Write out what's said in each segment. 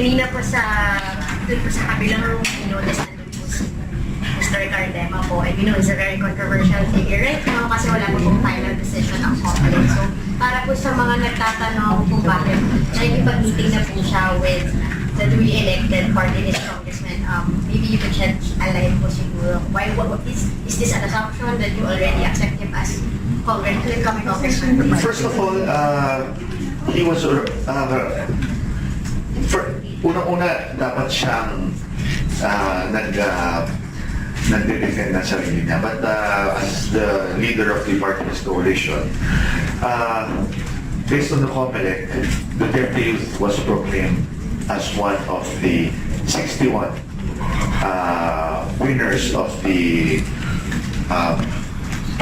kanina po dun po sa kabilang room, notice na dun po si Mr. Cardema po. And he's a very controversial figure right now kasi wala po pong final decision ang Congress. So, para po sa mga nagtatanong kung bakit nakikipag-meeting na po siya with the newly elected party list congressman, maybe you could shed a light po siguro. Is this an assumption that you already accept him as incoming congressman? First of all, he was, unang-una, dapat siyang nagde-defend ng sarili niya. But as the leader of the party list coalition, based on the COMELEC, Duterte Youth was proclaimed as one of the 61 winners of the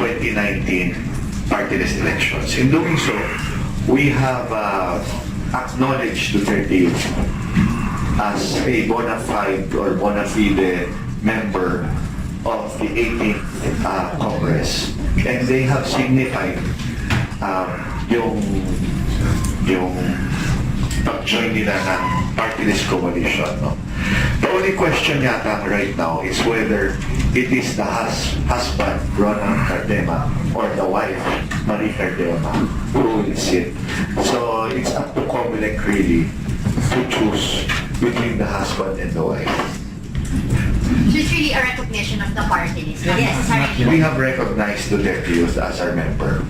2019 party list elections. In doing so, we have acknowledged Duterte Youth as a bona fide or bona fide member of the 18th Congress. And they have signified yung pag-join nila ng party list coalition. No? The only question yata right now is whether it is the husband, Ronald Cardema, or the wife, Marie Cardema, who will sit. So it's up to COMELEC really to choose between the husband and the wife. So it's really a recognition of the party list. Yes, We have recognized Duterte Youth as our member.